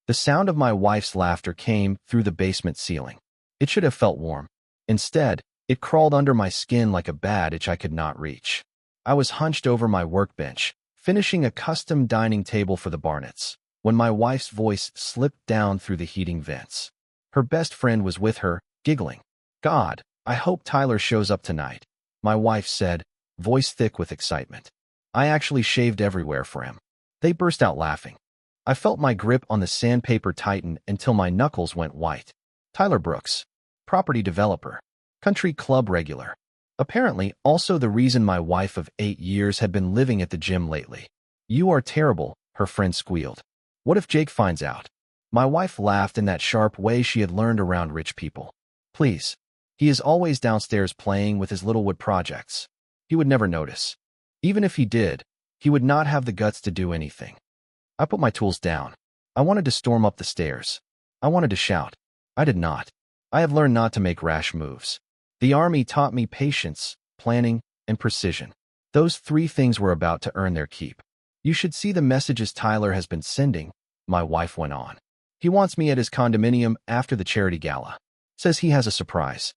The sound of my wife's laughter came through the basement ceiling. It should have felt warm. Instead, it crawled under my skin like a bad itch I could not reach. I was hunched over my workbench, finishing a custom dining table for the Barnetts, when my wife's voice slipped down through the heating vents. Her best friend was with her, giggling. "God, I hope Tyler shows up tonight," my wife said, voice thick with excitement. "I actually shaved everywhere for him." They burst out laughing. I felt my grip on the sandpaper tighten until my knuckles went white. Tyler Brooks, property developer, country club regular. Apparently also the reason my wife of 8 years had been living at the gym lately. "You are terrible," her friend squealed. "What if Jake finds out?" My wife laughed in that sharp way she had learned around rich people. "Please. He is always downstairs playing with his little wood projects. He would never notice. Even if he did, he would not have the guts to do anything." I put my tools down. I wanted to storm up the stairs. I wanted to shout. I did not. I have learned not to make rash moves. The Army taught me patience, planning, and precision. Those 3 things were about to earn their keep. "You should see the messages Tyler has been sending," my wife went on. "He wants me at his condominium after the charity gala. Says he has a surprise."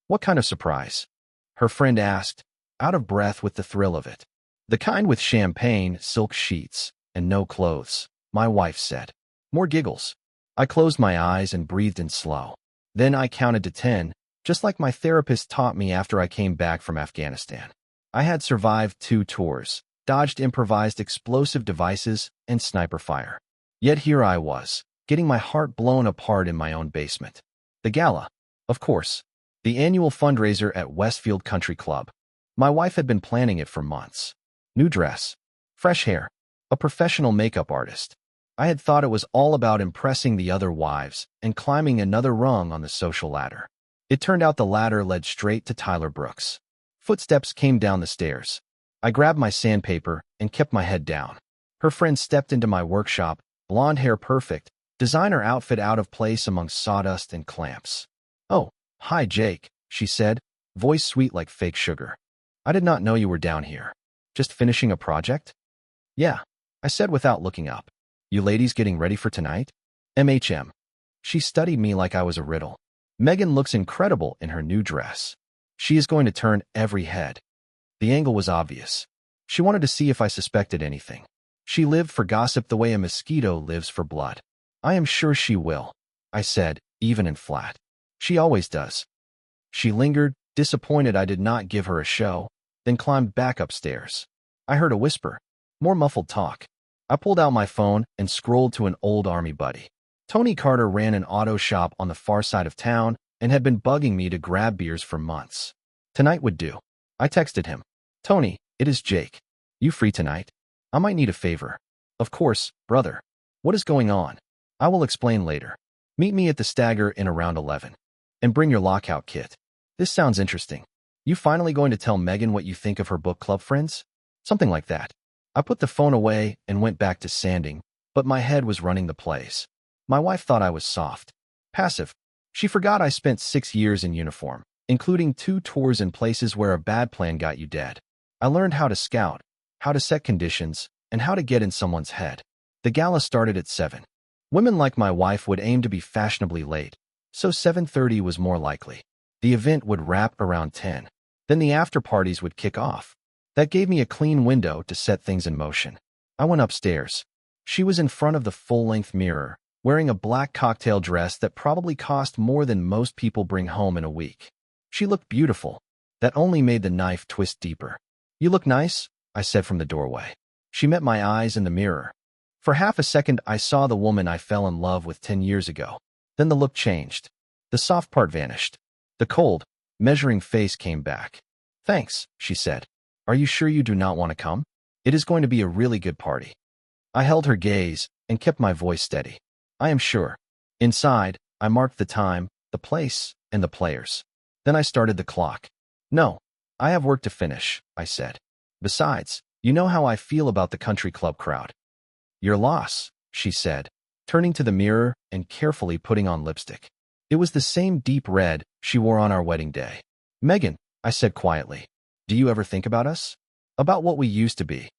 "What kind of surprise?" her friend asked, out of breath with the thrill of it. "The kind with champagne, silk sheets, and no clothes," my wife said. More giggles. I closed my eyes and breathed in slow. Then I counted to 10, just like my therapist taught me after I came back from Afghanistan. I had survived 2 tours, dodged improvised explosive devices and sniper fire. Yet here I was, getting my heart blown apart in my own basement. The gala, of course. The annual fundraiser at Westfield Country Club. My wife had been planning it for months. New dress, fresh hair, a professional makeup artist. I had thought it was all about impressing the other wives and climbing another rung on the social ladder. It turned out the ladder led straight to Tyler Brooks. Footsteps came down the stairs. I grabbed my sandpaper and kept my head down. Her friend stepped into my workshop, blonde hair perfect, designer outfit out of place among sawdust and clamps. "Oh, hi Jake," she said, voice sweet like fake sugar. "I did not know you were down here. Just finishing a project?" "Yeah," I said without looking up. "You ladies getting ready for tonight?" "MHM. She studied me like I was a riddle. "Megan looks incredible in her new dress. She is going to turn every head." The angle was obvious. She wanted to see if I suspected anything. She lived for gossip the way a mosquito lives for blood. "I am sure she will," I said, even and flat. "She always does." She lingered, disappointed I did not give her a show, then climbed back upstairs. I heard a whisper, more muffled talk. I pulled out my phone and scrolled to an old Army buddy. Tony Carter ran an auto shop on the far side of town and had been bugging me to grab beers for months. Tonight would do. I texted him. "Tony, it is Jake. You free tonight? I might need a favor." "Of course, brother. What is going on?" "I will explain later. Meet me at the Stagger in around 11. And bring your lockout kit." "This sounds interesting. You finally going to tell Megan what you think of her book club friends?" "Something like that." I put the phone away and went back to sanding, but my head was running the place. My wife thought I was soft, passive. She forgot I spent 6 years in uniform, including 2 tours in places where a bad plan got you dead. I learned how to scout, how to set conditions, and how to get in someone's head. The gala started at 7. Women like my wife would aim to be fashionably late, so 7:30 was more likely. The event would wrap around 10. Then the after-parties would kick off. That gave me a clean window to set things in motion. I went upstairs. She was in front of the full-length mirror, wearing a black cocktail dress that probably cost more than most people bring home in a week. She looked beautiful. That only made the knife twist deeper. "You look nice," I said from the doorway. She met my eyes in the mirror. For half a second, I saw the woman I fell in love with 10 years ago. Then the look changed. The soft part vanished. The cold, measuring face came back. "Thanks," she said. "Are you sure you do not want to come? It is going to be a really good party." I held her gaze and kept my voice steady. "I am sure." Inside, I marked the time, the place, and the players. Then I started the clock. "No, I have work to finish," I said. "Besides, you know how I feel about the country club crowd." "Your loss," she said, turning to the mirror and carefully putting on lipstick. It was the same deep red she wore on our wedding day. "Megan," I said quietly, "do you ever think about us? About what we used to be?"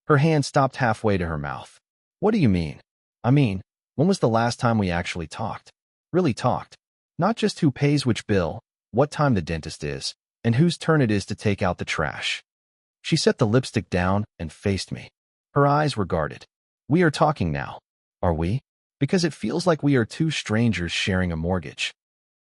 Her hand stopped halfway to her mouth. "What do you mean?" "I mean, When was the last time we actually talked? Really talked. Not just who pays which bill, what time the dentist is, and whose turn it is to take out the trash. She set the lipstick down and faced me. Her eyes were guarded. We are talking now. Are we? Because it feels like we are two strangers sharing a mortgage.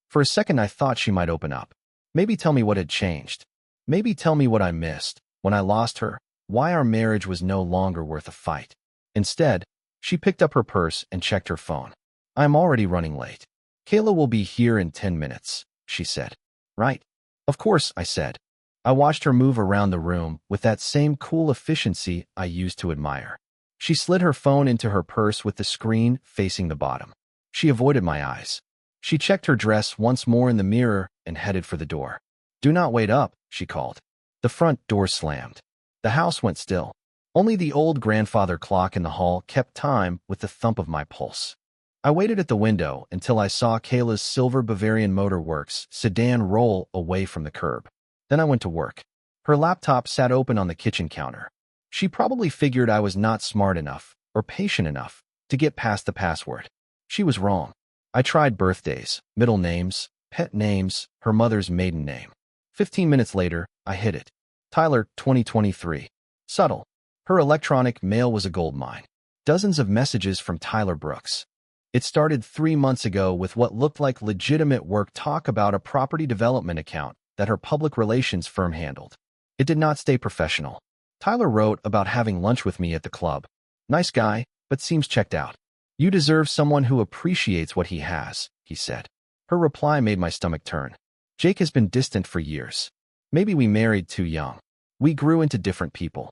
For a second I thought she might open up. Maybe tell me what had changed. Maybe tell me what I missed, when I lost her, why our marriage was no longer worth a fight. Instead, she picked up her purse and checked her phone. I'm already running late. Kayla will be here in 10 minutes, she said. Right. Of course, I said. I watched her move around the room with that same cool efficiency I used to admire. She slid her phone into her purse with the screen facing the bottom. She avoided my eyes. She checked her dress once more in the mirror and headed for the door. Do not wait up, she called. The front door slammed. The house went still. Only the old grandfather clock in the hall kept time with the thump of my pulse. I waited at the window until I saw Kayla's silver Bavarian Motor Works sedan roll away from the curb. Then I went to work. Her laptop sat open on the kitchen counter. She probably figured I was not smart enough or patient enough to get past the password. She was wrong. I tried birthdays, middle names, pet names, her mother's maiden name. 15 minutes later, I hit it. Tyler, 2023. Subtle. Her electronic mail was a goldmine. Dozens of messages from Tyler Brooks. It started 3 months ago with what looked like legitimate work talk about a property development account that her public relations firm handled. It did not stay professional. Tyler wrote about having lunch with me at the club. Nice guy, but seems checked out. You deserve someone who appreciates what he has, he said. Her reply made my stomach turn. Jake has been distant for years. Maybe we married too young. We grew into different people.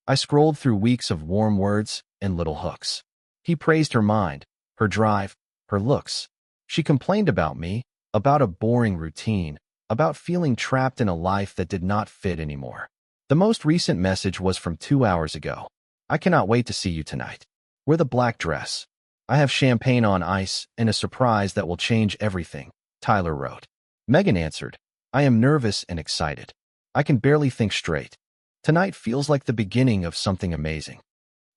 I scrolled through weeks of warm words and little hooks. He praised her mind, her drive, her looks. She complained about me, about a boring routine, about feeling trapped in a life that did not fit anymore. The most recent message was from 2 hours ago. I cannot wait to see you tonight. Wear the black dress. I have champagne on ice and a surprise that will change everything, Tyler wrote. Megan answered, I am nervous and excited. I can barely think straight. Tonight feels like the beginning of something amazing.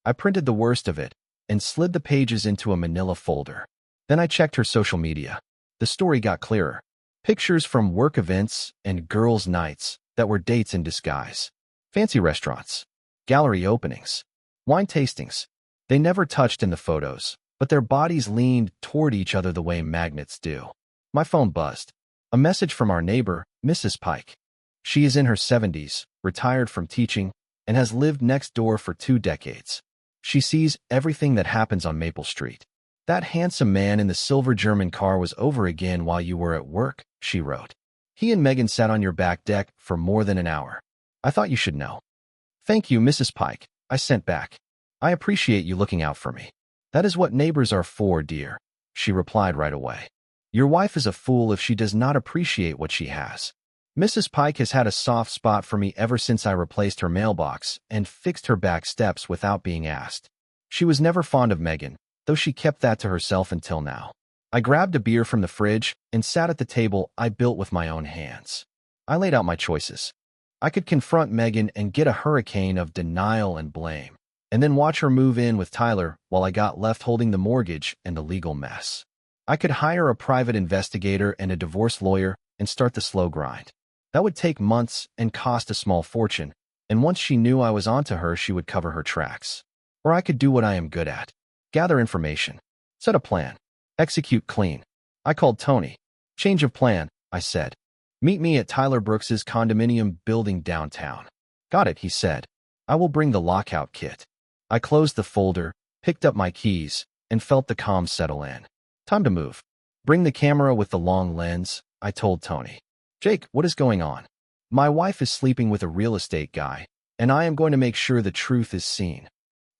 I printed the worst of it and slid the pages into a manila folder. Then I checked her social media. The story got clearer. Pictures from work events and girls' nights that were dates in disguise. Fancy restaurants. Gallery openings. Wine tastings. They never touched in the photos, but their bodies leaned toward each other the way magnets do. My phone buzzed. A message from our neighbor, Mrs. Pike. She is in her 70s, retired from teaching, and has lived next door for 2 decades. She sees everything that happens on Maple Street. That handsome man in the silver German car was over again while you were at work, she wrote. He and Megan sat on your back deck for more than an hour. I thought you should know. Thank you, Mrs. Pike, I sent back. I appreciate you looking out for me. That is what neighbors are for, dear, she replied right away. Your wife is a fool if she does not appreciate what she has. Mrs. Pike has had a soft spot for me ever since I replaced her mailbox and fixed her back steps without being asked. She was never fond of Megan, though she kept that to herself until now. I grabbed a beer from the fridge and sat at the table I built with my own hands. I laid out my choices. I could confront Megan and get a hurricane of denial and blame, and then watch her move in with Tyler while I got left holding the mortgage and the legal mess. I could hire a private investigator and a divorce lawyer and start the slow grind. That would take months and cost a small fortune, and once she knew I was onto her, she would cover her tracks. Or I could do what I am good at. Gather information. Set a plan. Execute clean. I called Tony. Change of plan, I said. Meet me at Tyler Brooks's condominium building downtown. Got it, he said. I will bring the lockout kit. I closed the folder, picked up my keys, and felt the calm settle in. Time to move. Bring the camera with the long lens, I told Tony. Jake, what is going on? My wife is sleeping with a real estate guy, and I am going to make sure the truth is seen.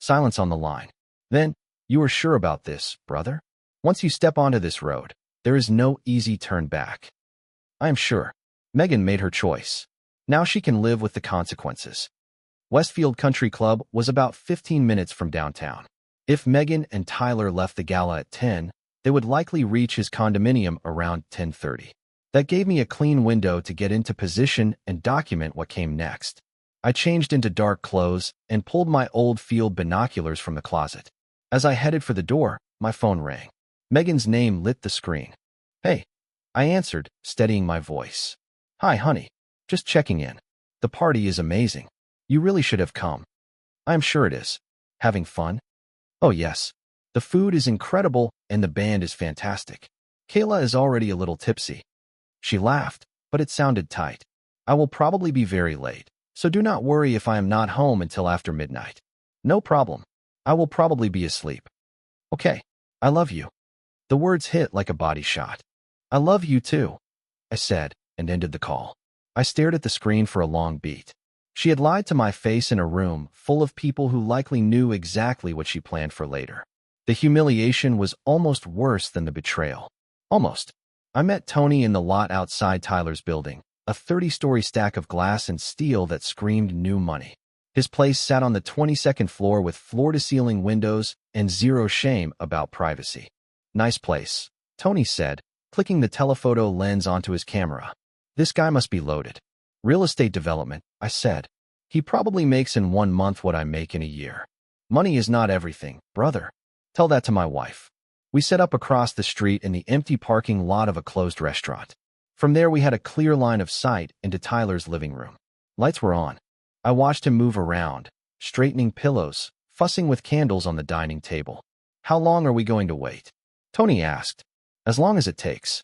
Silence on the line. Then, you are sure about this, brother? Once you step onto this road, there is no easy turn back. I am sure. Megan made her choice. Now she can live with the consequences. Westfield Country Club was about 15 minutes from downtown. If Megan and Tyler left the gala at 10, they would likely reach his condominium around 10:30. That gave me a clean window to get into position and document what came next. I changed into dark clothes and pulled my old field binoculars from the closet. As I headed for the door, My phone rang. Megan's name lit the screen. Hey, I answered, steadying my voice. Hi, honey. Just checking in. The party is amazing. You really should have come. I'm sure it is. Having fun? Oh, yes. The food is incredible and the band is fantastic. Kayla is already a little tipsy. She laughed, but it sounded tight. I will probably be very late, so do not worry if I am not home until after midnight. No problem. I will probably be asleep. Okay. I love you. The words hit like a body shot. I love you too, I said, and ended the call. I stared at the screen for a long beat. She had lied to my face in a room full of people who likely knew exactly what she planned for later. The humiliation was almost worse than the betrayal. Almost. I met Tony in the lot outside Tyler's building, a 30-story stack of glass and steel that screamed new money. His place sat on the 22nd floor with floor-to-ceiling windows and zero shame about privacy. Nice place, Tony said, clicking the telephoto lens onto his camera. This guy must be loaded. Real estate development, I said. He probably makes in 1 month what I make in a year. Money is not everything, brother. Tell that to my wife. We set up across the street in the empty parking lot of a closed restaurant. From there we had a clear line of sight into Tyler's living room. Lights were on. I watched him move around, straightening pillows, fussing with candles on the dining table. How long are we going to wait? Tony asked. As long as it takes.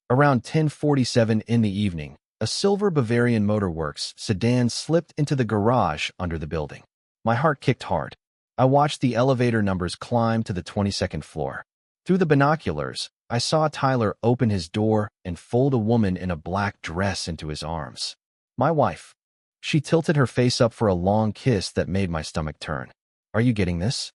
Around 10:47 in the evening, a silver Bavarian Motorworks sedan slipped into the garage under the building. My heart kicked hard. I watched the elevator numbers climb to the 22nd floor. Through the binoculars, I saw Tyler open his door and fold a woman in a black dress into his arms. My wife. She tilted her face up for a long kiss that made my stomach turn. Are you getting this?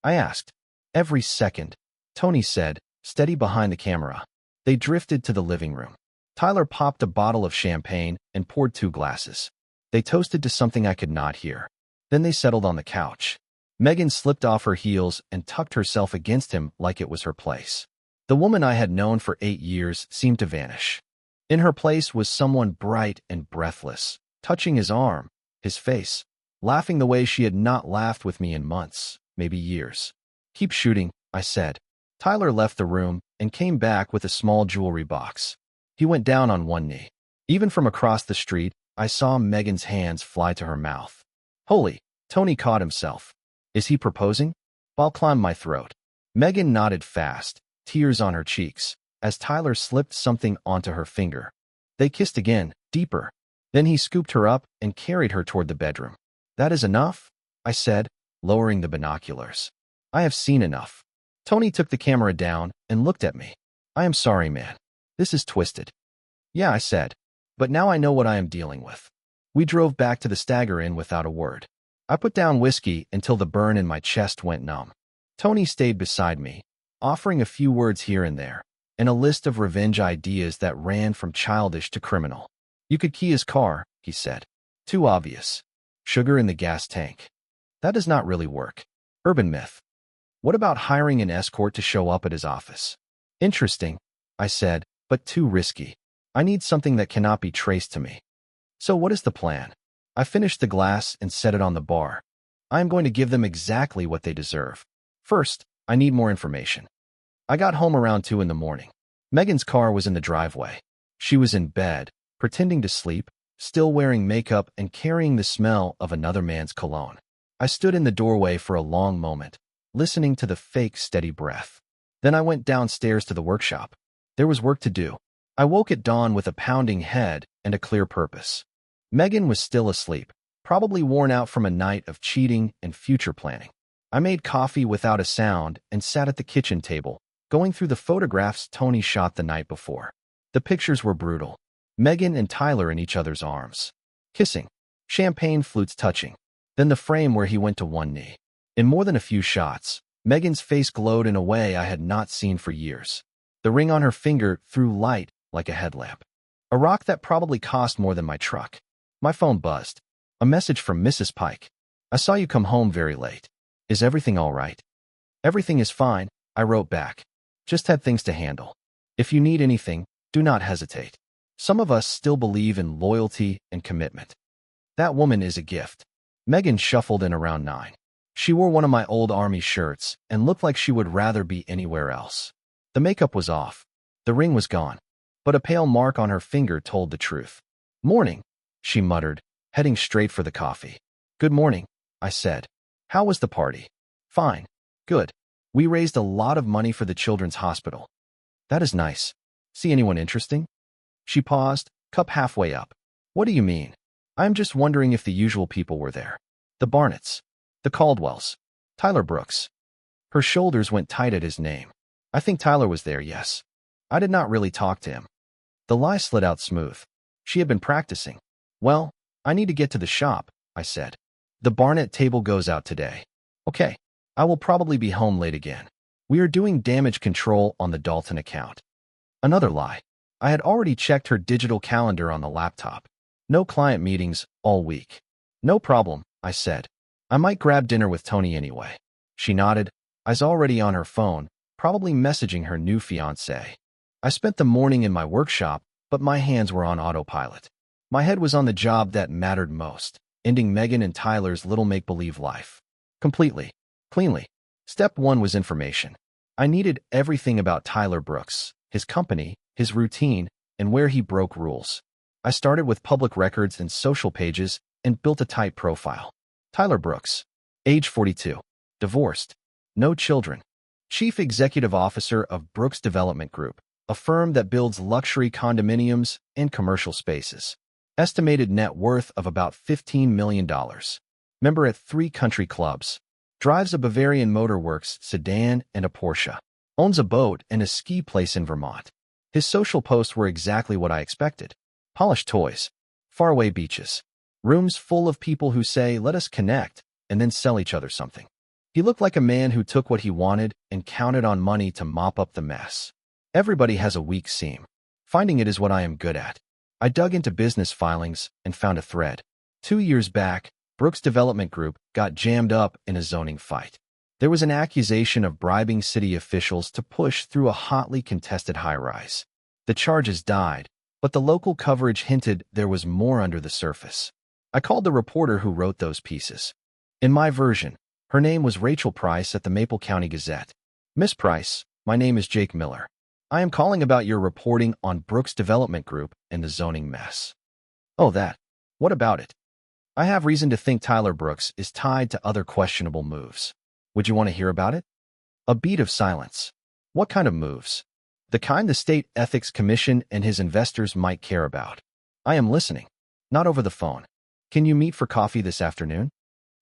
I asked. Every second, Tony said, steady behind the camera. They drifted to the living room. Tyler popped a bottle of champagne and poured 2 glasses. They toasted to something I could not hear. Then they settled on the couch. Megan slipped off her heels and tucked herself against him like it was her place. The woman I had known for 8 years seemed to vanish. In her place was someone bright and breathless, touching his arm, his face, laughing the way she had not laughed with me in months, maybe years. Keep shooting, I said. Tyler left the room and came back with a small jewelry box. He went down on one knee. Even from across the street, I saw Megan's hands fly to her mouth. Holy, Tony caught himself. Is he proposing? I'll climb my throat. Megan nodded fast, tears on her cheeks, as Tyler slipped something onto her finger. They kissed again, deeper. Then he scooped her up and carried her toward the bedroom. That is enough? I said, lowering the binoculars. I have seen enough. Tony took the camera down and looked at me. I am sorry, man. This is twisted. Yeah, I said. But now I know what I am dealing with. We drove back to the Stagger Inn without a word. I put down whiskey until the burn in my chest went numb. Tony stayed beside me, offering a few words here and there, and a list of revenge ideas that ran from childish to criminal. You could key his car, he said. Too obvious. Sugar in the gas tank. That does not really work. Urban myth. What about hiring an escort to show up at his office? Interesting, I said, but too risky. I need something that cannot be traced to me. So what is the plan? I finished the glass and set it on the bar. I am going to give them exactly what they deserve. First, I need more information. I got home around 2 in the morning. Megan's car was in the driveway. She was in bed, pretending to sleep, still wearing makeup and carrying the smell of another man's cologne. I stood in the doorway for a long moment, listening to the fake steady breath. Then I went downstairs to the workshop. There was work to do. I woke at dawn with a pounding head and a clear purpose. Megan was still asleep, probably worn out from a night of cheating and future planning. I made coffee without a sound and sat at the kitchen table, going through the photographs Tony shot the night before. The pictures were brutal. Megan and Tyler in each other's arms, kissing, champagne flutes touching, then the frame where he went to one knee. In more than a few shots, Megan's face glowed in a way I had not seen for years. The ring on her finger threw light like a headlamp. A rock that probably cost more than my truck. My phone buzzed. A message from Mrs. Pike. I saw you come home very late. Is everything all right? Everything is fine, I wrote back. Just had things to handle. If you need anything, do not hesitate. Some of us still believe in loyalty and commitment. That woman is a gift. Megan shuffled in around 9. She wore one of my old army shirts and looked like she would rather be anywhere else. The makeup was off. The ring was gone. But a pale mark on her finger told the truth. "Morning," she muttered, heading straight for the coffee. "Good morning," I said. "How was the party?" "Fine. Good. We raised a lot of money for the children's hospital." "That is nice. See anyone interesting?" She paused, cup halfway up. "What do you mean?" "I am just wondering if the usual people were there. The Barnetts. The Caldwells. Tyler Brooks." Her shoulders went tight at his name. "I think Tyler was there, yes. I did not really talk to him." The lie slid out smooth. She had been practicing. "Well, I need to get to the shop," I said. "The Barnett table goes out today." "Okay. I will probably be home late again. We are doing damage control on the Dalton account." Another lie. I had already checked her digital calendar on the laptop. No client meetings all week. "No problem," I said. "I might grab dinner with Tony anyway." She nodded, eyes already on her phone, probably messaging her new fiancé. I spent the morning in my workshop, but my hands were on autopilot. My head was on the job that mattered most, ending Megan and Tyler's little make-believe life. Completely. Cleanly. Step 1 was information. I needed everything about Tyler Brooks, his company, his routine, and where he broke rules. I started with public records and social pages and built a tight profile. Tyler Brooks. Age 42. Divorced. No children. Chief Executive Officer of Brooks Development Group, a firm that builds luxury condominiums and commercial spaces. Estimated net worth of about $15 million. Member at 3 country clubs. Drives a Bavarian Motor Works sedan and a Porsche. Owns a boat and a ski place in Vermont. His social posts were exactly what I expected. Polished toys. Faraway beaches. Rooms full of people who say, "Let us connect," and then sell each other something. He looked like a man who took what he wanted and counted on money to mop up the mess. Everybody has a weak seam. Finding it is what I am good at. I dug into business filings and found a thread. 2 years back, Brooks Development Group got jammed up in a zoning fight. There was an accusation of bribing city officials to push through a hotly contested high-rise. The charges died, but the local coverage hinted there was more under the surface. I called the reporter who wrote those pieces. In my version, her name was Rachel Price at the Maple County Gazette. "Miss Price, my name is Jake Miller. I am calling about your reporting on Brooks Development Group and the zoning mess." "Oh, that. What about it?" "I have reason to think Tyler Brooks is tied to other questionable moves." "Would you want to hear about it?" A beat of silence. "What kind of moves?" "The kind the State Ethics Commission and his investors might care about." "I am listening." "Not over the phone. Can you meet for coffee this afternoon?"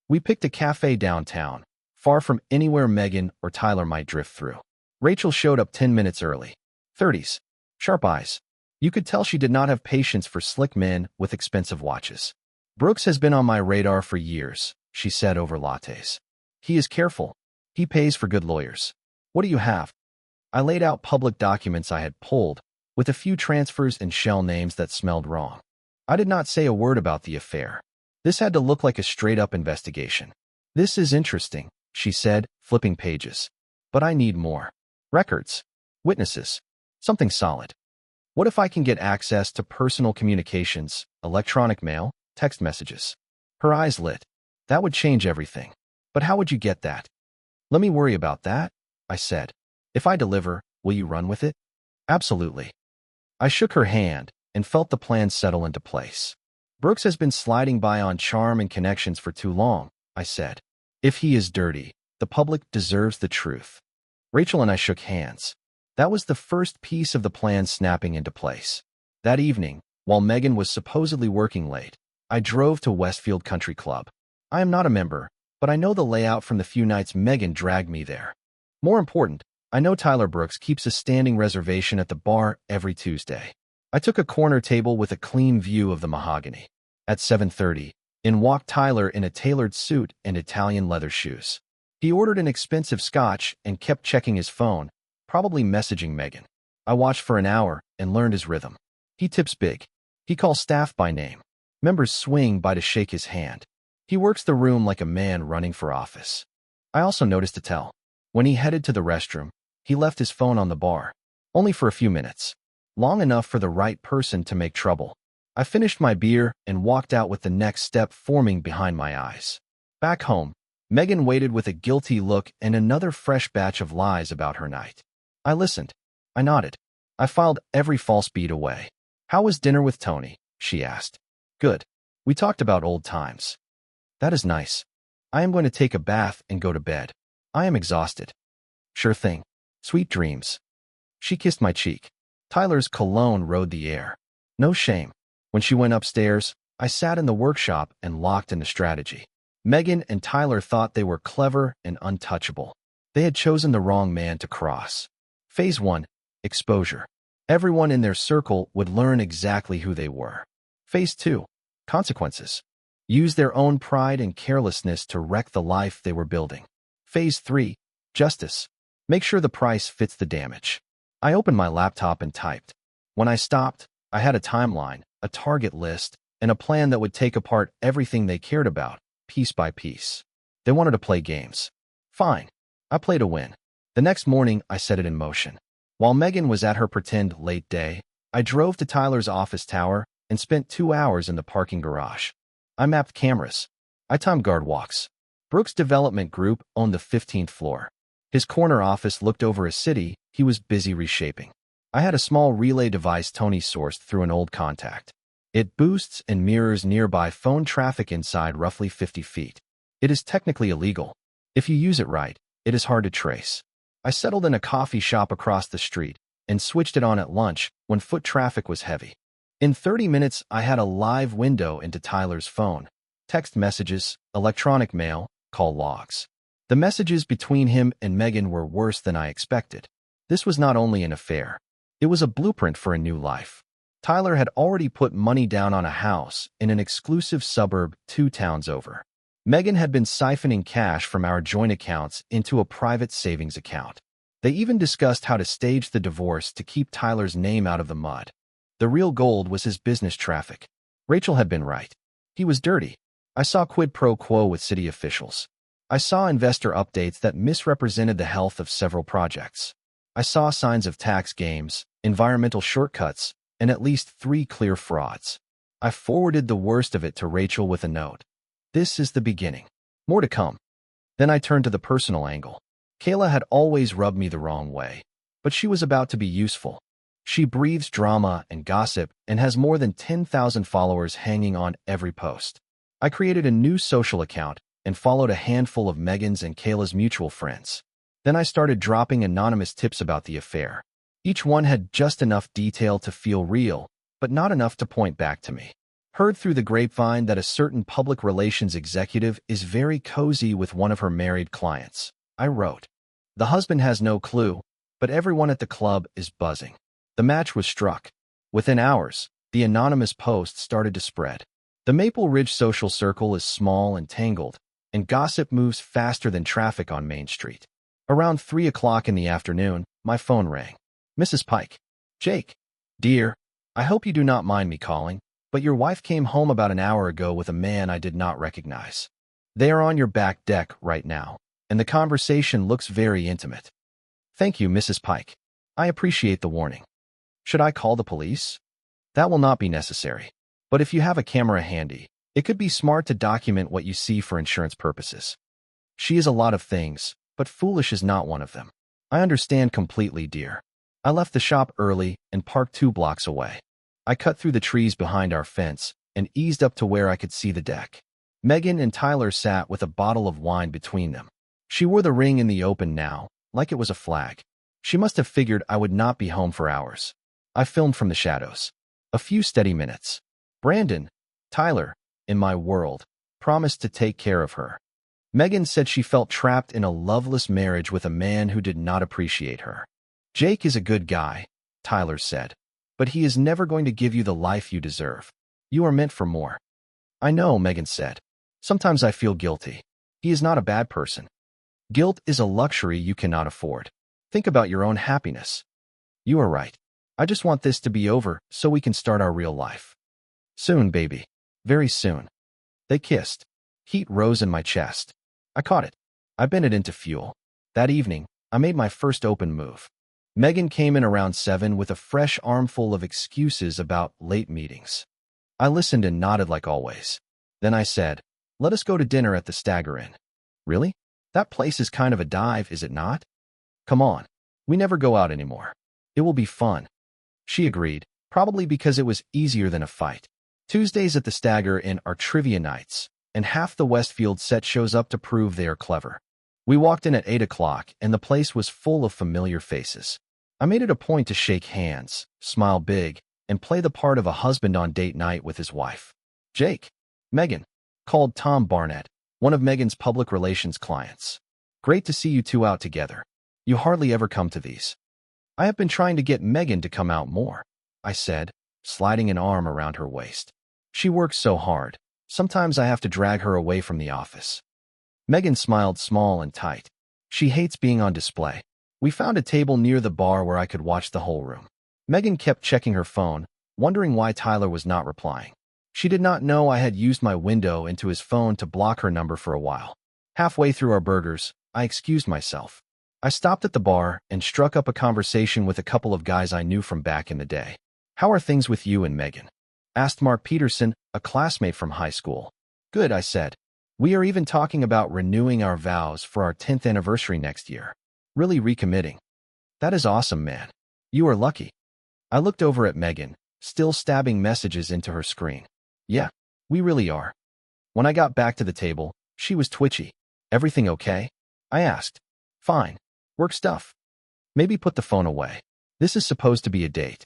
We picked a cafe downtown, far from anywhere Megan or Tyler might drift through. Rachel showed up 10 minutes early. 30s. Sharp eyes. You could tell she did not have patience for slick men with expensive watches. "Brooks has been on my radar for years," she said over lattes. "He is careful. He pays for good lawyers." "What do you have?" I laid out public documents I had pulled, with a few transfers and shell names that smelled wrong. I did not say a word about the affair. This had to look like a straight-up investigation. "This is interesting," she said, flipping pages. "But I need more. Records. Witnesses. Something solid. What if I can get access to personal communications, electronic mail, text messages?" Her eyes lit. "That would change everything. But how would you get that?" "Let me worry about that," I said. "If I deliver, will you run with it?" "Absolutely." I shook her hand and felt the plan settle into place. "Brooks has been sliding by on charm and connections for too long," I said. "If he is dirty, the public deserves the truth." Rachel and I shook hands. That was the first piece of the plan snapping into place. That evening, while Megan was supposedly working late, I drove to Westfield Country Club. I am not a member, but I know the layout from the few nights Megan dragged me there. More important, I know Tyler Brooks keeps a standing reservation at the bar every Tuesday. I took a corner table with a clean view of the mahogany. At 7:30, in walked Tyler in a tailored suit and Italian leather shoes. He ordered an expensive scotch and kept checking his phone, probably messaging Megan. I watched for an hour and learned his rhythm. He tips big. He calls staff by name. Members swing by to shake his hand. He works the room like a man running for office. I also noticed a tell. When he headed to the restroom, he left his phone on the bar. Only for a few minutes. Long enough for the right person to make trouble. I finished my beer and walked out with the next step forming behind my eyes. Back home, Megan waited with a guilty look and another fresh batch of lies about her night. I listened. I nodded. I filed every false beat away. "How was dinner with Tony?" she asked. "Good. We talked about old times." "That is nice. I am going to take a bath and go to bed. I am exhausted." "Sure thing. Sweet dreams." She kissed my cheek. Tyler's cologne rode the air. No shame. When she went upstairs, I sat in the workshop and locked into strategy. Megan and Tyler thought they were clever and untouchable. They had chosen the wrong man to cross. Phase 1. Exposure. Everyone in their circle would learn exactly who they were. Phase 2. Consequences. Use their own pride and carelessness to wreck the life they were building. Phase 3. Justice. Make sure the price fits the damage. I opened my laptop and typed. When I stopped, I had a timeline, a target list, and a plan that would take apart everything they cared about, piece by piece. They wanted to play games. Fine. I played to win. The next morning, I set it in motion. While Megan was at her pretend late day, I drove to Tyler's office tower and spent 2 hours in the parking garage. I mapped cameras. I timed guard walks. Brooks' development group owned the 15th floor. His corner office looked over a city he was busy reshaping. I had a small relay device Tony sourced through an old contact. It boosts and mirrors nearby phone traffic inside roughly 50 feet. It is technically illegal. If you use it right, it is hard to trace. I settled in a coffee shop across the street and switched it on at lunch when foot traffic was heavy. In 30 minutes, I had a live window into Tyler's phone. Text messages, electronic mail, call logs. The messages between him and Megan were worse than I expected. This was not only an affair. It was a blueprint for a new life. Tyler had already put money down on a house in an exclusive suburb 2 towns over. Megan had been siphoning cash from our joint accounts into a private savings account. They even discussed how to stage the divorce to keep Tyler's name out of the mud. The real gold was his business traffic. Rachel had been right. He was dirty. I saw quid pro quo with city officials. I saw investor updates that misrepresented the health of several projects. I saw signs of tax games, environmental shortcuts, and at least 3 clear frauds. I forwarded the worst of it to Rachel with a note. This is the beginning. More to come. Then I turned to the personal angle. Kayla had always rubbed me the wrong way, but she was about to be useful. She breathes drama and gossip and has more than 10,000 followers hanging on every post. I created a new social account and followed a handful of Megan's and Kayla's mutual friends. Then I started dropping anonymous tips about the affair. Each one had just enough detail to feel real, but not enough to point back to me. Heard through the grapevine that a certain public relations executive is very cozy with one of her married clients. I wrote. The husband has no clue, but everyone at the club is buzzing. The match was struck. Within hours, the anonymous post started to spread. The Maple Ridge social circle is small and tangled, and gossip moves faster than traffic on Main Street. Around 3 o'clock in the afternoon, my phone rang. Mrs. Pike. Jake. Dear, I hope you do not mind me calling, but your wife came home about an hour ago with a man I did not recognize. They are on your back deck right now, and the conversation looks very intimate. Thank you, Mrs. Pike. I appreciate the warning. Should I call the police? That will not be necessary. But if you have a camera handy, it could be smart to document what you see for insurance purposes. She is a lot of things, but foolish is not one of them. I understand completely, dear. I left the shop early and parked 2 blocks away. I cut through the trees behind our fence and eased up to where I could see the deck. Megan and Tyler sat with a bottle of wine between them. She wore the ring in the open now, like it was a flag. She must have figured I would not be home for hours. I filmed from the shadows. A few steady minutes. Brandon, Tyler, in my world, promised to take care of her. Megan said she felt trapped in a loveless marriage with a man who did not appreciate her. Jake is a good guy, Tyler said, but he is never going to give you the life you deserve. You are meant for more. I know, Megan said. Sometimes I feel guilty. He is not a bad person. Guilt is a luxury you cannot afford. Think about your own happiness. You are right. I just want this to be over so we can start our real life. Soon, baby. Very soon. They kissed. Heat rose in my chest. I caught it. I bent it into fuel. That evening, I made my first open move. Megan came in around 7 with a fresh armful of excuses about late meetings. I listened and nodded like always. Then I said, let us go to dinner at the Stagger Inn. Really? That place is kind of a dive, is it not? Come on. We never go out anymore. It will be fun. She agreed, probably because it was easier than a fight. Tuesdays at the Stagger Inn are trivia nights, and half the Westfield set shows up to prove they are clever. We walked in at 8 o'clock, and the place was full of familiar faces. I made it a point to shake hands, smile big, and play the part of a husband on date night with his wife. Jake. Megan. Called Tom Barnett, one of Megan's public relations clients. Great to see you two out together. You hardly ever come to these. I have been trying to get Megan to come out more, I said, sliding an arm around her waist. She works so hard. Sometimes I have to drag her away from the office. Megan smiled small and tight. She hates being on display. We found a table near the bar where I could watch the whole room. Megan kept checking her phone, wondering why Tyler was not replying. She did not know I had used my window into his phone to block her number for a while. Halfway through our burgers, I excused myself. I stopped at the bar and struck up a conversation with a couple of guys I knew from back in the day. How are things with you and Megan? Asked Mark Peterson, a classmate from high school. Good, I said. We are even talking about renewing our vows for our 10th anniversary next year. Really recommitting. That is awesome, man. You are lucky. I looked over at Megan, still stabbing messages into her screen. Yeah, we really are. When I got back to the table, she was twitchy. Everything okay? I asked. Fine. Work stuff. Maybe put the phone away. This is supposed to be a date.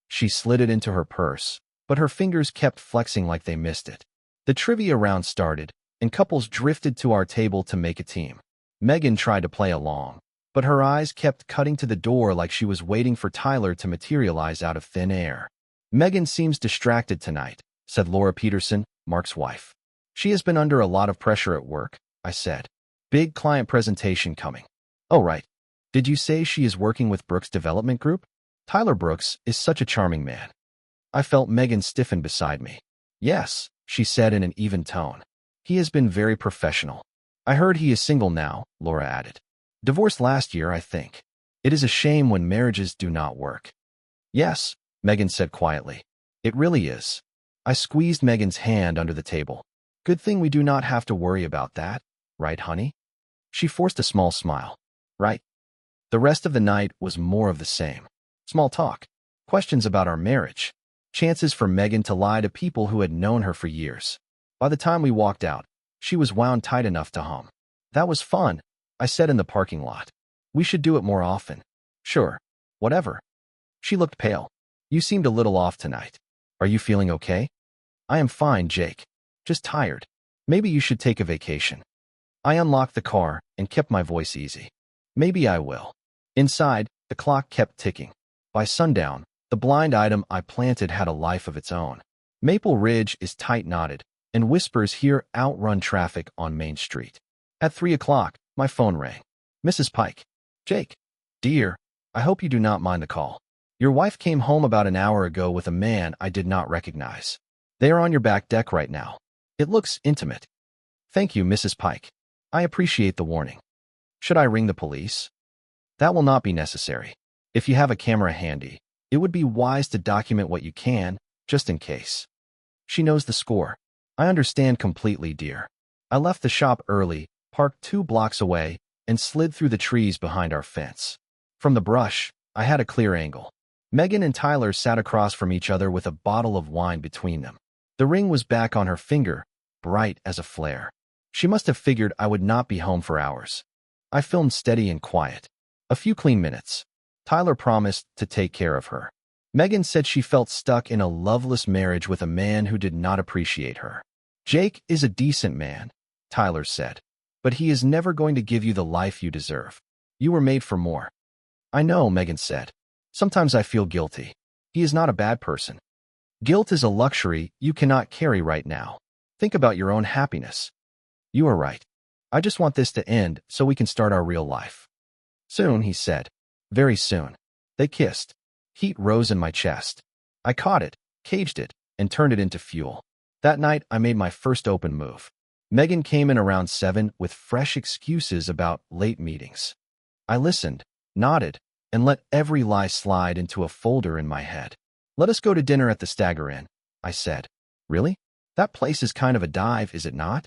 She slid it into her purse, but her fingers kept flexing like they missed it. The trivia round started, and couples drifted to our table to make a team. Megan tried to play along, but her eyes kept cutting to the door like she was waiting for Tyler to materialize out of thin air. Megan seems distracted tonight, said Laura Peterson, Mark's wife. She has been under a lot of pressure at work, I said. Big client presentation coming. Oh, right. Did you say she is working with Brooks Development Group? Tyler Brooks is such a charming man. I felt Megan stiffen beside me. Yes, she said in an even tone. He has been very professional. I heard he is single now, Laura added. Divorced last year, I think. It is a shame when marriages do not work. Yes, Megan said quietly. It really is. I squeezed Megan's hand under the table. Good thing we do not have to worry about that, right, honey? She forced a small smile. Right. The rest of the night was more of the same. Small talk. Questions about our marriage. Chances for Megan to lie to people who had known her for years. By the time we walked out, she was wound tight enough to hum. That was fun, I said in the parking lot. We should do it more often. Sure. Whatever. She looked pale. You seemed a little off tonight. Are you feeling okay? I am fine, Jake. Just tired. Maybe you should take a vacation. I unlocked the car and kept my voice easy. Maybe I will. Inside, the clock kept ticking. By sundown, the blind item I planted had a life of its own. Maple Ridge is tight-knotted, and whispers here outrun traffic on Main Street. At 3 o'clock, my phone rang. Mrs. Pike. Jake. Dear, I hope you do not mind the call. Your wife came home about an hour ago with a man I did not recognize. They are on your back deck right now. It looks intimate. Thank you, Mrs. Pike. I appreciate the warning. Should I ring the police? That will not be necessary. If you have a camera handy, it would be wise to document what you can, just in case. She knows the score. I understand completely, dear. I left the shop early, parked 2 blocks away, and slid through the trees behind our fence. From the brush, I had a clear angle. Megan and Tyler sat across from each other with a bottle of wine between them. The ring was back on her finger, bright as a flare. She must have figured I would not be home for hours. I filmed steady and quiet. A few clean minutes. Tyler promised to take care of her. Megan said she felt stuck in a loveless marriage with a man who did not appreciate her. Jake is a decent man, Tyler said, but he is never going to give you the life you deserve. You were made for more. I know, Megan said. Sometimes I feel guilty. He is not a bad person. Guilt is a luxury you cannot carry right now. Think about your own happiness. You are right. I just want this to end so we can start our real life. Soon, he said. Very soon. They kissed. Heat rose in my chest. I caught it, caged it, and turned it into fuel. That night, I made my first open move. Megan came in around 7 with fresh excuses about late meetings. I listened, nodded, and let every lie slide into a folder in my head. Let us go to dinner at the Stagger Inn, I said. Really? That place is kind of a dive, is it not?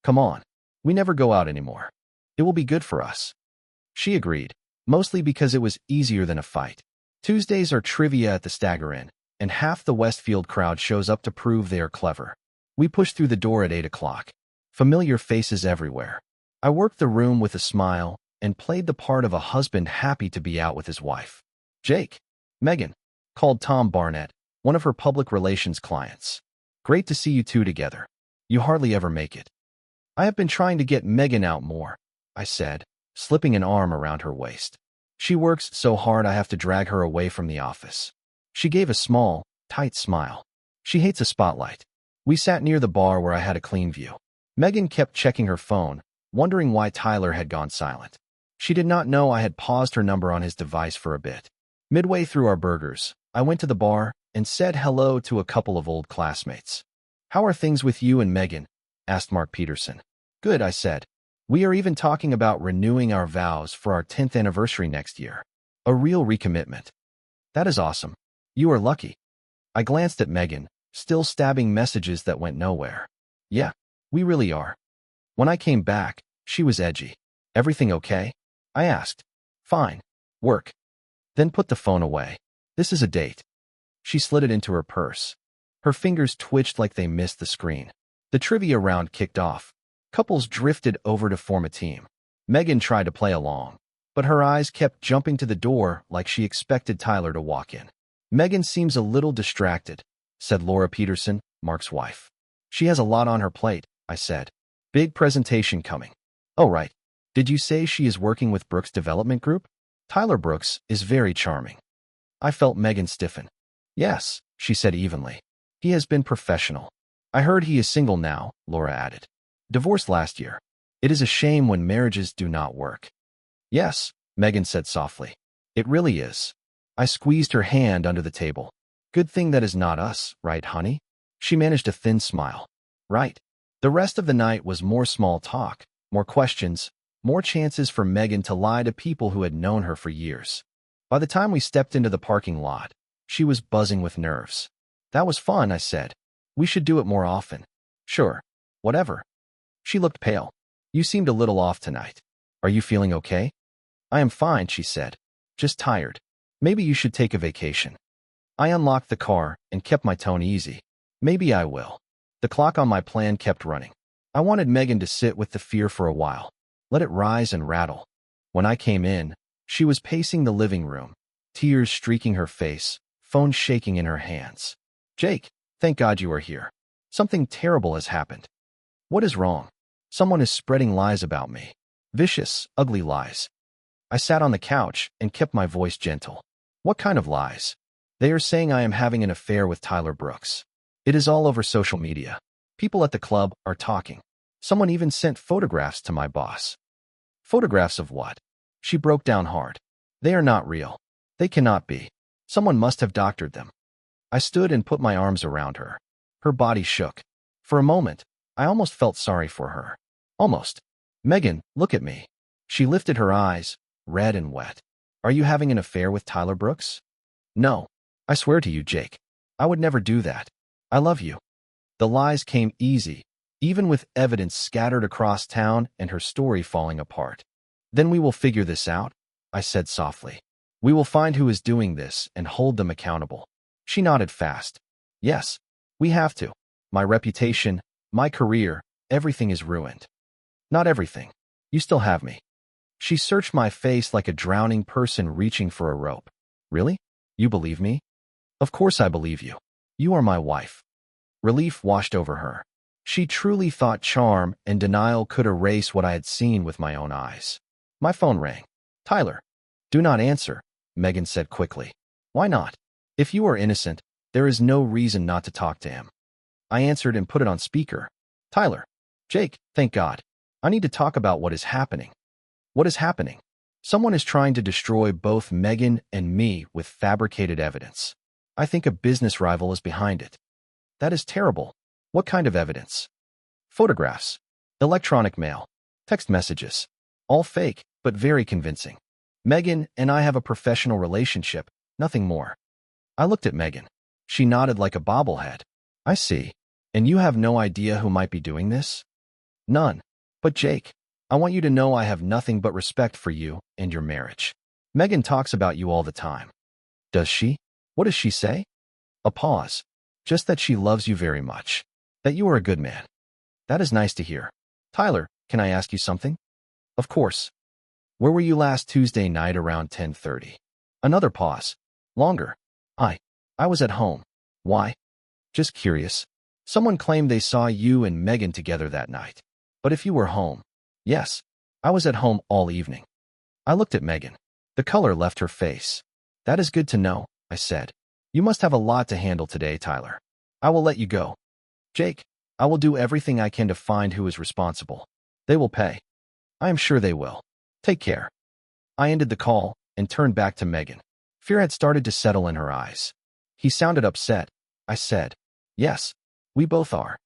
Come on. We never go out anymore. It will be good for us. She agreed, mostly because it was easier than a fight. Tuesdays are trivia at the Stagger Inn, and half the Westfield crowd shows up to prove they are clever. We push through the door at 8 o'clock. Familiar faces everywhere. I worked the room with a smile and played the part of a husband happy to be out with his wife. Jake. Megan, called Tom Barnett, one of her public relations clients. Great to see you two together. You hardly ever make it. I have been trying to get Megan out more, I said, slipping an arm around her waist. She works so hard I have to drag her away from the office. She gave a small, tight smile. She hates a spotlight. We sat near the bar where I had a clean view. Megan kept checking her phone, wondering why Tyler had gone silent. She did not know I had paused her number on his device for a bit. Midway through our burgers, I went to the bar and said hello to a couple of old classmates. How are things with you and Megan? Asked Mark Peterson. Good, I said. We are even talking about renewing our vows for our 10th anniversary next year. A real recommitment. That is awesome. You are lucky. I glanced at Megan, still stabbing messages that went nowhere. Yeah, we really are. When I came back, she was edgy. Everything okay? I asked. Fine. Work. Then put the phone away. This is a date. She slid it into her purse. Her fingers twitched like they missed the screen. The trivia round kicked off. Couples drifted over to form a team. Megan tried to play along, but her eyes kept jumping to the door like she expected Tyler to walk in. Megan seems a little distracted, said Laura Peterson, Mark's wife. She has a lot on her plate, I said. Big presentation coming. Oh, right. Did you say she is working with Brooks Development Group? Tyler Brooks is very charming. I felt Megan stiffen. Yes, she said evenly. He has been professional. I heard he is single now, Laura added. Divorced last year. It is a shame when marriages do not work. Yes, Megan said softly. It really is. I squeezed her hand under the table. Good thing that is not us, right, honey? She managed a thin smile. Right. The rest of the night was more small talk, more questions, more chances for Megan to lie to people who had known her for years. By the time we stepped into the parking lot, she was buzzing with nerves. That was fun, I said. We should do it more often. Sure. Whatever. She looked pale. You seemed a little off tonight. Are you feeling okay? I am fine, she said. Just tired. Maybe you should take a vacation. I unlocked the car and kept my tone easy. Maybe I will. The clock on my plan kept running. I wanted Megan to sit with the fear for a while. Let it rise and rattle. When I came in, she was pacing the living room, tears streaking her face, phone shaking in her hands. Jake, thank God you are here. Something terrible has happened. What is wrong? Someone is spreading lies about me. Vicious, ugly lies. I sat on the couch and kept my voice gentle. What kind of lies? They are saying I am having an affair with Tyler Brooks. It is all over social media. People at the club are talking. Someone even sent photographs to my boss. Photographs of what? She broke down hard. They are not real. They cannot be. Someone must have doctored them. I stood and put my arms around her. Her body shook. For a moment, I almost felt sorry for her. Almost. Megan, look at me. She lifted her eyes, red and wet. Are you having an affair with Tyler Brooks? No. I swear to you, Jake. I would never do that. I love you. The lies came easy, even with evidence scattered across town and her story falling apart. Then we will figure this out, I said softly. We will find who is doing this and hold them accountable. She nodded fast. Yes, we have to. My reputation, my career, everything is ruined. Not everything. You still have me. She searched my face like a drowning person reaching for a rope. Really? You believe me? Of course I believe you. You are my wife. Relief washed over her. She truly thought charm and denial could erase what I had seen with my own eyes. My phone rang. Tyler. Do not answer, Megan said quickly. Why not? If you are innocent, there is no reason not to talk to him. I answered and put it on speaker. Tyler. Jake, thank God. I need to talk about what is happening. What is happening? Someone is trying to destroy both Megan and me with fabricated evidence. I think a business rival is behind it. That is terrible. What kind of evidence? Photographs, electronic mail, text messages. All fake, but very convincing. Megan and I have a professional relationship, nothing more. I looked at Megan. She nodded like a bobblehead. I see. And you have no idea who might be doing this? None. But Jake, I want you to know I have nothing but respect for you and your marriage. Megan talks about you all the time. Does she? What does she say? A pause. Just that she loves you very much. That you are a good man. That is nice to hear. Tyler, can I ask you something? Of course. Where were you last Tuesday night around 10:30? Another pause. Longer. I was at home. Why? Just curious. Someone claimed they saw you and Megan together that night. But if you were home. Yes. I was at home all evening. I looked at Megan. The color left her face. That is good to know, I said. You must have a lot to handle today, Tyler. I will let you go. Jake, I will do everything I can to find who is responsible. They will pay. I am sure they will. Take care. I ended the call and turned back to Megan. Fear had started to settle in her eyes. He sounded upset. I said, yes, we both are.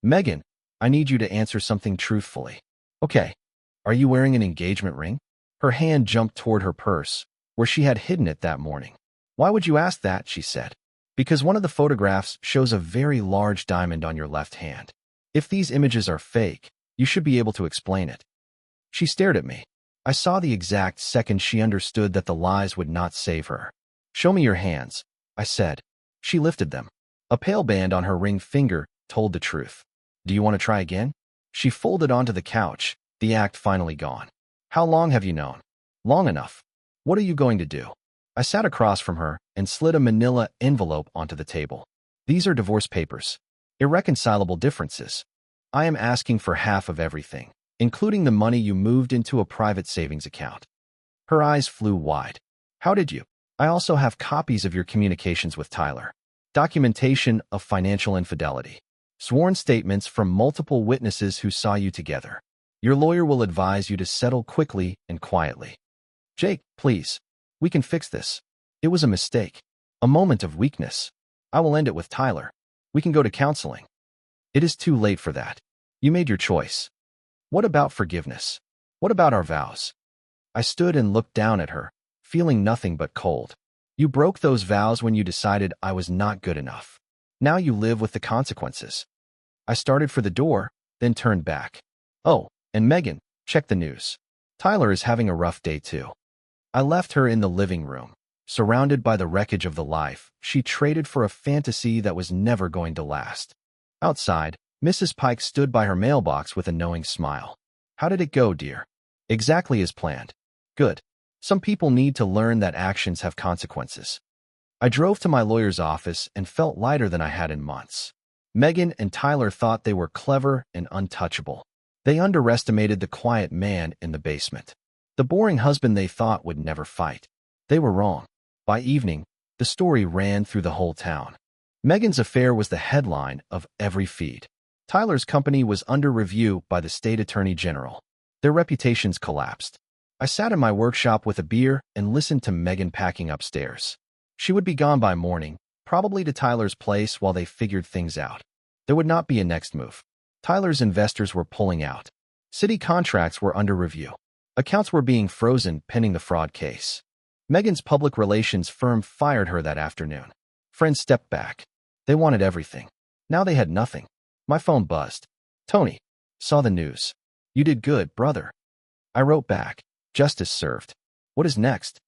Megan, I need you to answer something truthfully. Okay. Are you wearing an engagement ring? Her hand jumped toward her purse, where she had hidden it that morning. Why would you ask that? She said. Because one of the photographs shows a very large diamond on your left hand. If these images are fake, you should be able to explain it. She stared at me. I saw the exact second she understood that the lies would not save her. Show me your hands, I said. She lifted them. A pale band on her ring finger told the truth. Do you want to try again? She folded onto the couch, the act finally gone. How long have you known? Long enough. What are you going to do? I sat across from her and slid a manila envelope onto the table. These are divorce papers. Irreconcilable differences. I am asking for half of everything, including the money you moved into a private savings account. Her eyes flew wide. How did you? I also have copies of your communications with Tyler. Documentation of financial infidelity. Sworn statements from multiple witnesses who saw you together. Your lawyer will advise you to settle quickly and quietly. Jake, please. We can fix this. It was a mistake. A moment of weakness. I will end it with Tyler. We can go to counseling. It is too late for that. You made your choice. What about forgiveness? What about our vows? I stood and looked down at her, feeling nothing but cold. You broke those vows when you decided I was not good enough. Now you live with the consequences. I started for the door, then turned back. Oh, and Megan, check the news. Tyler is having a rough day too. I left her in the living room, surrounded by the wreckage of the life she traded for a fantasy that was never going to last. Outside, Mrs. Pike stood by her mailbox with a knowing smile. How did it go, dear? Exactly as planned. Good. Some people need to learn that actions have consequences. I drove to my lawyer's office and felt lighter than I had in months. Megan and Tyler thought they were clever and untouchable. They underestimated the quiet man in the basement. The boring husband they thought would never fight. They were wrong. By evening, the story ran through the whole town. Megan's affair was the headline of every feed. Tyler's company was under review by the state attorney general. Their reputations collapsed. I sat in my workshop with a beer and listened to Megan packing upstairs. She would be gone by morning, probably to Tyler's place while they figured things out. There would not be a next move. Tyler's investors were pulling out. City contracts were under review. Accounts were being frozen pending the fraud case. Megan's public relations firm fired her that afternoon. Friends stepped back. They wanted everything. Now they had nothing. My phone buzzed. Tony. Saw the news. You did good, brother. I wrote back. Justice served. What is next?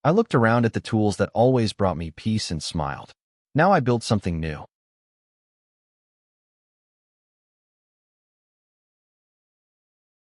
I looked around at the tools that always brought me peace and smiled. Now I build something new.